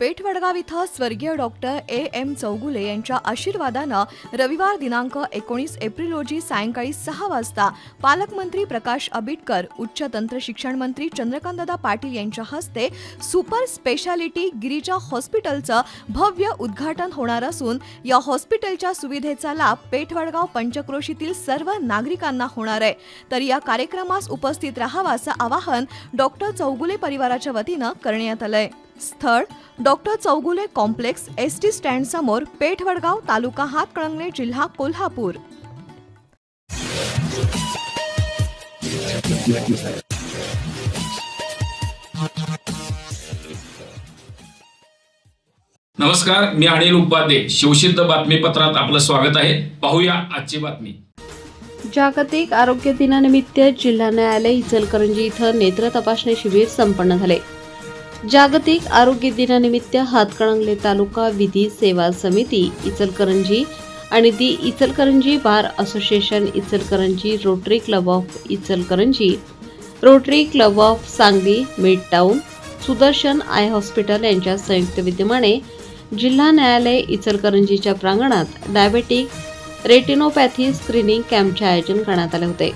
पेठवडगाव इथं स्वर्गीय doctor A.M. Chougule यांच्या आशीर्वादानं रविवार दिनांक 19 एप्रिल रोजी सायंकाळी 6 वाजता पालकमंत्री प्रकाश आंबेडकर, उच्च तंत्र शिक्षण मंत्री चंद्रकांतदादा पाटील यांच्या हस्ते सुपर स्पेशालिटी गिरिजा हॉस्पिटलचं भव्य उद्घाटन होणार असून या हॉस्पिटलच्या सुविधेचा लाभ पेठवडगाव पंचक्रोशीतील सर्व नागरिकांना होणार आहे। तर या कार्यक्रमास उपस्थित राहावं असं आवाहन डॉक्टर चौगुले परिवाराच्या वतीनं करण्यात आलंय। स्थळ doctor Chougule complex, ST stand समोर, पेठवडगाव, तालुका हातकणंगले, जिल्हा कोल्हापूर। नमस्कार, मी अनिल उपाध्ये, शिवसिद्ध बातमीपत्रात आपलं स्वागत आहे। पाहूया आजची बातमी। जागतिक आरोग्य दिनानिमित्त जिल्हा न्यायालय इचलकरंजी इथं नेत्र तपासणी शिबिर संपन्न झाले। जागतिक आरोग्य दिनानिमित्त हातकणंगले तालुका विधी सेवा समिती इचलकरंजी आणि the Ichalkaranji bar association Ichalkaranji, Rotary Club of Ichalkaranji, Rotary Club of Sangli mid town, Sudarshan eye hospital यांच्या संयुक्त विद्यमाने जिल्हा न्यायालय इचलकरंजीच्या प्रांगणात डायबेटिक रेटिनोपॅथी स्क्रीनिंग कॅम्पचे आयोजन करण्यात आले होते।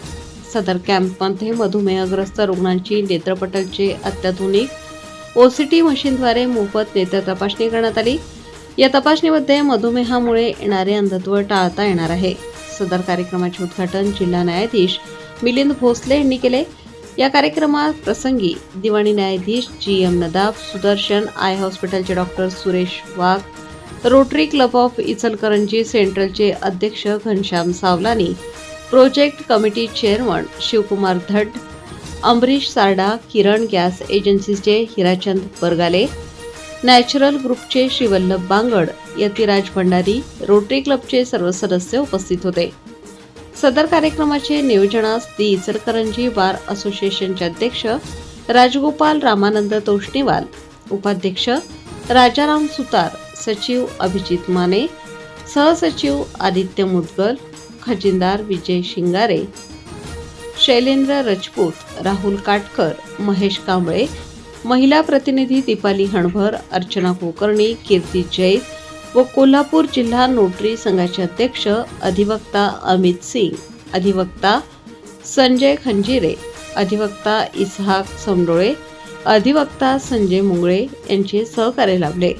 सदर कॅम्पमध्ये मधुमेहग्रस्त रुग्णांची नेत्रपटलचे अत्याधुनिक OCT मशीनद्वारे मोफत नेत्र तपासणी करण्यात आली। या तपासणीमध्ये मधुमेहामुळे येणारे अंधत्व टाळता येणार आहे। सदर कार्यक्रमाचे उद्घाटन जिल्हा न्यायाधीश मिलिंद भोसले यांनी केले। या कार्यक्रमात प्रसंगी दिवाणी न्यायाधीश GM नदाफ, सुदर्शन आय हॉस्पिटलचे doctor Suresh Wagh, Rotary Club of Ichalkaranji सेंट्रलचे अध्यक्ष Ghanshyam Savlani, project committee chairman Shivkumar Dhad, Amrish Sarda, Kiran gas एजन्सीचे हिराचंद बरगाले, नॅचरल ग्रुपचे श्रीवल्लभ बांगड, यतिराज भंडारी, रोटरी क्लबचे सर्व सदस्य उपस्थित होते। सदर कार्यक्रमाचे नियोजनास दी इचलकरंजी बार असोसिएशनचे अध्यक्ष राजगोपाल रामानंद तोष्णीवाल, उपाध्यक्ष राजाराम सुतार, सचिव अभिजित माने, सहसचिव आदित्य मुदगल, खजिनदार विजय शिंगारे, शैलेंद्र राजपूत, राहुल काटकर, महेश कांबळे, महिला प्रतिनिधी दीपाली हणभर, अर्चना कुलकर्णी, कीर्ती जैत व कोल्हापूर जिल्हा नोटरी संघाचे अध्यक्ष अधिवक्ता अमित सिंग, अधिवक्ता संजय खंजिरे, अधिवक्ता इसहाक समडोळे, अधिवक्ता संजय मुंगळे यांचे सहकार्य लाभले।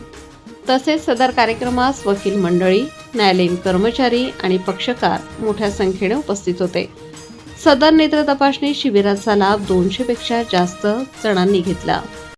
तसेच सदर कार्यक्रमास वकील मंडळी, न्यायालयीन कर्मचारी आणि पक्षकार मोठ्या संख्येने उपस्थित होते। सदर नेत्र तपासणी शिबिराचा लाभ 200 पेक्षा जास्त जणांनी घेतला।